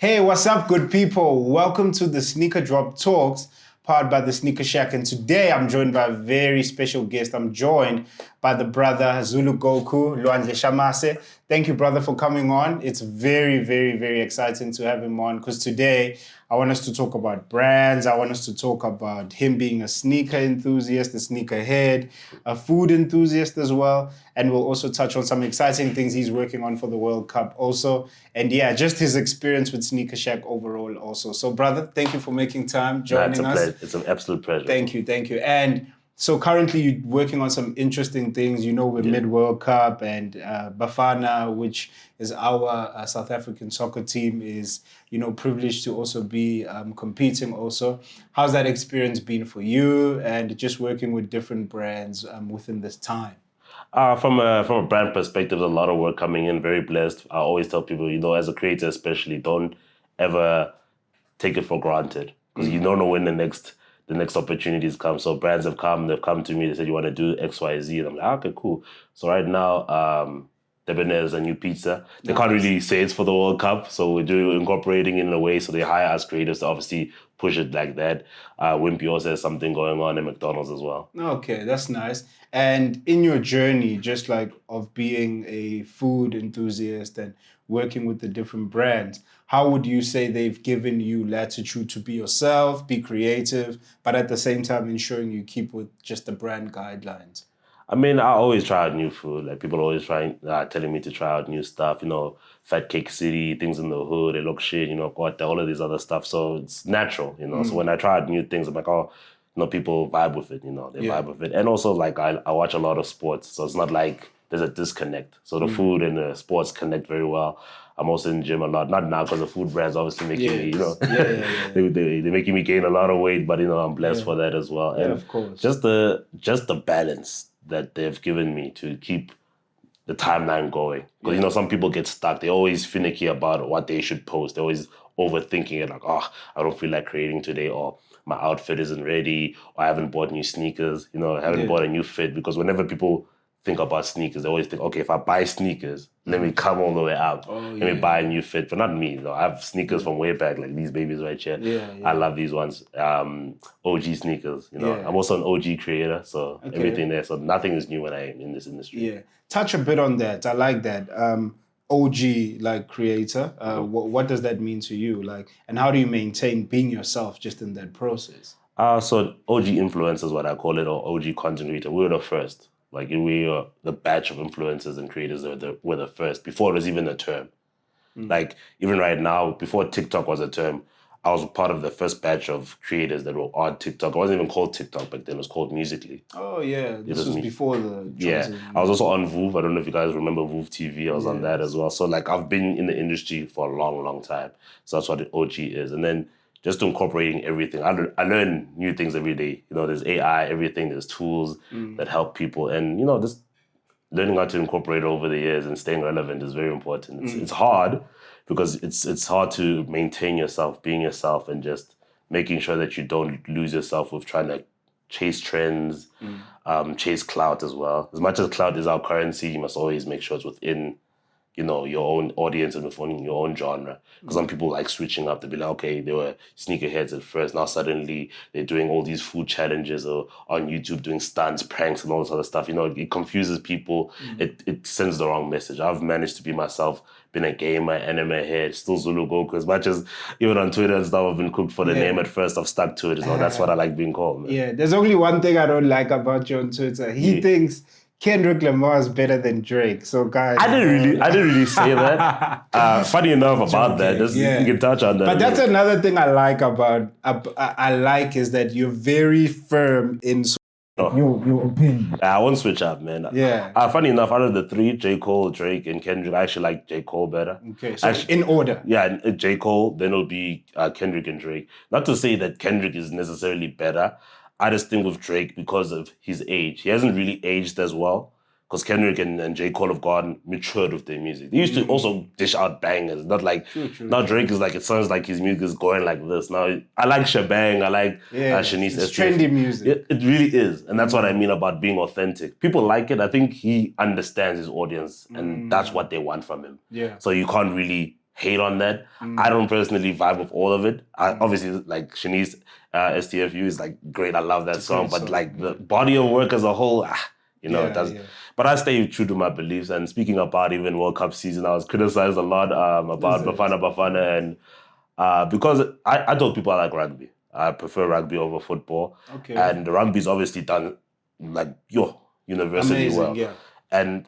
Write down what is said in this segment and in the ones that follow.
Hey, what's up, good people? Welcome to the Sneaker Drop Talks, powered by the Sneaker Shack. And today I'm joined by a very special guest. I'm joined by the brother Zulu Goku, Luandle Shamase. Thank you, brother, for coming on. It's very, very, very exciting to have him on because today I want us to talk about brands. I want us to talk about him being a sneaker enthusiast, a sneakerhead, a food enthusiast as well. And we'll also touch on some exciting things he's working on for the World Cup also. And yeah, just his experience with Sneaker Shack overall also. So, brother, thank you for making time, joining us. It's an absolute pleasure. Thank you. And so currently you're working on some interesting things, we're mid-World Cup and Bafana, which is our South African soccer team, is, privileged to also be competing also. How's that experience been for you and just working with different brands within this time? From a brand perspective, there's a lot of work coming in, very blessed. I always tell people, as a creator especially, don't ever take it for granted because you don't know when the next opportunities come. So brands they've come to me, they said, you want to do X, Y, Z? And I'm like, okay, cool. So right now, Debonair's a new pizza. They can't really say it's for the World Cup, so we're incorporating it in a way so they hire us creators to obviously push it like that. Wimpy also has something going on at McDonald's as well. Okay, that's nice. And in your journey, just like of being a food enthusiast and working with the different brands, how would you say they've given you latitude to be yourself, be creative, but at the same time ensuring you keep with just the brand guidelines? I mean, I always try out new food. Like people always telling me to try out new stuff. Fat Cake City, things in the hood, they look shit. All of these other stuff. So it's natural. So when I try out new things, I'm like, people vibe with it. They vibe with it. And also, like I watch a lot of sports, so it's not like there's a disconnect. So the food and the sports connect very well. I'm also in the gym a lot. Not now because the food brands obviously making me, they're making me gain a lot of weight. But I'm blessed for that as well. And of course, just the balance that they've given me to keep the timeline going. Because, some people get stuck. They're always finicky about what they should post. They're always overthinking it, like, I don't feel like creating today, or my outfit isn't ready, or I haven't bought new sneakers, I haven't bought a new fit. Because whenever people think about sneakers, they always think, okay, if I buy sneakers, let me come all the way up. Let me buy a new fit. But not me. I have sneakers from way back, like these babies right here. I love these ones. OG sneakers. I'm also an OG creator, so everything there. So nothing is new when I'm in this industry. Yeah. Touch a bit on that. I like that. OG like creator. What does that mean to you? And how do you maintain being yourself just in that process? So OG influencers, what I call it, or OG content creator. We were the first. We were the batch of influencers and creators that were the first, before it was even a term. Even right now, before TikTok was a term, I was part of the first batch of creators that were on TikTok. It wasn't even called TikTok back then, it was called Musical.ly. Oh, yeah. This was before the... I was also on Voov. I don't know if you guys remember Voov TV. I was on that as well. So, I've been in the industry for a long, long time. So that's what the OG is. And then just incorporating everything. I learn new things every day. There's AI, everything. There's tools that help people. And, just learning how to incorporate it over the years and staying relevant is very important. It's hard because it's hard to maintain yourself, being yourself, and just making sure that you don't lose yourself with trying to chase trends, chase clout as well. As much as clout is our currency, you must always make sure it's within your own audience and within your own genre. Because some people like switching up. They'll be like, okay, they were sneakerheads at first. Now suddenly they're doing all these food challenges or on YouTube doing stunts, pranks, and all this other stuff. It confuses people. It sends the wrong message. I've managed to be myself, been a gamer, anime head, still Zulu Goku. As much as even on Twitter and stuff, I've been cooked for the name at first. I've stuck to it. That's what I like being called, man. Yeah, there's only one thing I don't like about you on Twitter. He thinks Kendrick Lamar is better than Drake. So guys, I didn't really say that. Funny enough about that, you can touch on that. But that's another thing I like about I like is that you're very firm in your opinion. I won't switch up, man. Yeah. Funny enough, out of the three, J. Cole, Drake, and Kendrick, I actually like J. Cole better. Okay, so in order. Yeah, J. Cole, then it'll be Kendrick and Drake. Not to say that Kendrick is necessarily better. I just think with Drake, because of his age, he hasn't really aged as well. Because Kendrick and J. Cole have gone matured with their music. They used to also dish out bangers. Not like, now Drake is like, it sounds like his music is going like this. Now, I like Shebang, I like Shanice. It's trendy music. It really is. And that's what I mean about being authentic. People like it. I think he understands his audience and that's what they want from him. Yeah. So you can't really hate on that. I don't personally vibe with all of it. Obviously, like Shanice, STFU is like great. I love that song, but like the body of work as a whole, it does. But I stay true to my beliefs. And speaking about even World Cup season, I was criticized a lot about Bafana, and because I told people I like rugby. I prefer rugby over football. Okay. And rugby's obviously done like universally Amazing, well. yeah. And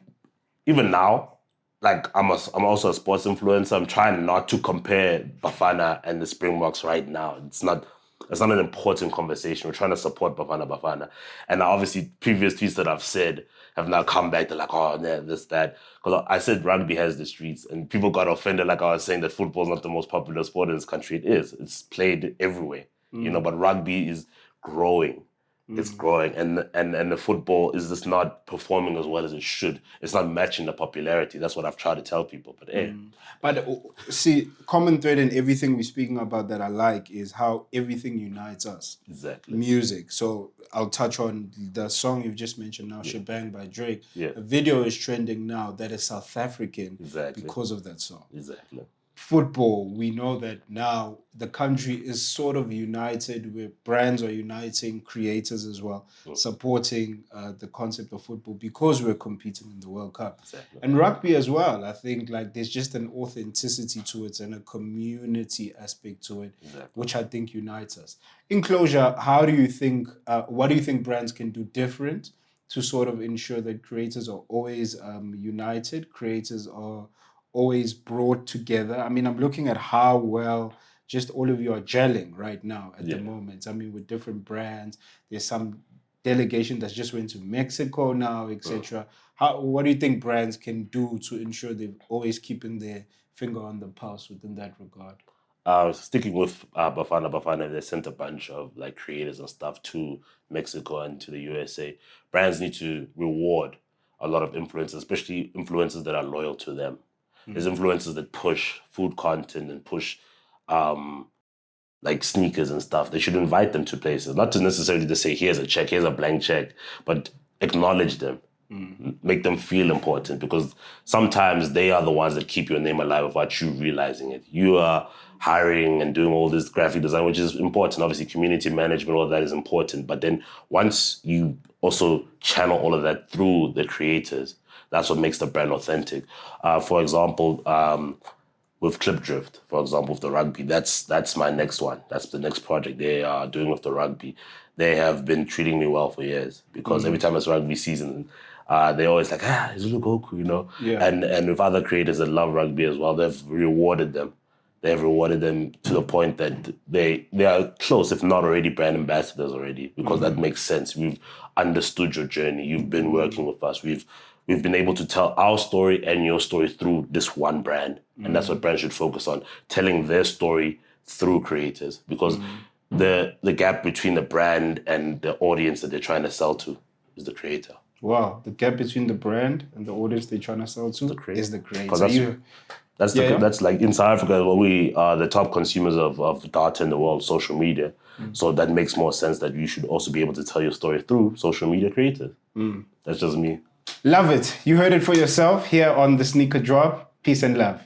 even now, like I'm also a sports influencer. I'm trying not to compare Bafana and the Springboks right now. It's not an important conversation. We're trying to support Bafana. And obviously previous tweets that I've said have now come back to like, oh, yeah, this, that. Because I said rugby has the streets and people got offended like I was saying that football is not the most popular sport in this country. It is. It's played everywhere, but rugby is growing. It's growing, and the football is just not performing as well as it should. It's not matching the popularity. That's what I've tried to tell people. But But see, common thread in everything we're speaking about that I like is how everything unites us. Exactly. Music. So I'll touch on the song you've just mentioned now, Shebang by Drake. Yeah. A video is trending now that is South African because of that song. Exactly. Football, we know that now the country is sort of united, where brands are uniting, creators as well, supporting the concept of football because we're competing in the World Cup. Exactly. And rugby as well. I think like there's just an authenticity to it and a community aspect to it, which I think unites us. In closure, what do you think brands can do different to sort of ensure that creators are always united, creators are always brought together? I mean, I'm looking at how well just all of you are gelling right now at the moment. I mean, with different brands, there's some delegation that's just went to Mexico now, etc. What do you think brands can do to ensure they're always keeping their finger on the pulse within that regard? Sticking with Bafana, they sent a bunch of like creators and stuff to Mexico and to the USA. Brands need to reward a lot of influencers, especially influencers that are loyal to them. There's influencers that push food content and push like sneakers and stuff. They should invite them to places, not to necessarily just say, here's a check, here's a blank check, but acknowledge them, make them feel important, because sometimes they are the ones that keep your name alive without you realizing it. You are hiring and doing all this graphic design, which is important. Obviously, community management, all that is important. But then once you also channel all of that through the creators, that's what makes the brand authentic. For example, with Clip Drift, for example, with the rugby, that's my next one. That's the next project they are doing with the rugby. They have been treating me well for years because every time it's rugby season, they're always like, Zulu Goku, Yeah. And with other creators that love rugby as well, they've rewarded them. They've rewarded them to the point that they are close, if not already brand ambassadors already, because that makes sense. We've understood your journey. You've been working with us. We've been able to tell our story and your story through this one brand. And that's what brands should focus on, telling their story through creators, because the gap between the brand and the audience that they're trying to sell to is the creator. Wow, the gap between the brand and the audience they're trying to sell to is the creator. That's like in South Africa, where we are the top consumers of data in the world, social media. So that makes more sense that you should also be able to tell your story through social media creators. That's just me. Love it. You heard it for yourself here on The Sneaker Drop. Peace and love.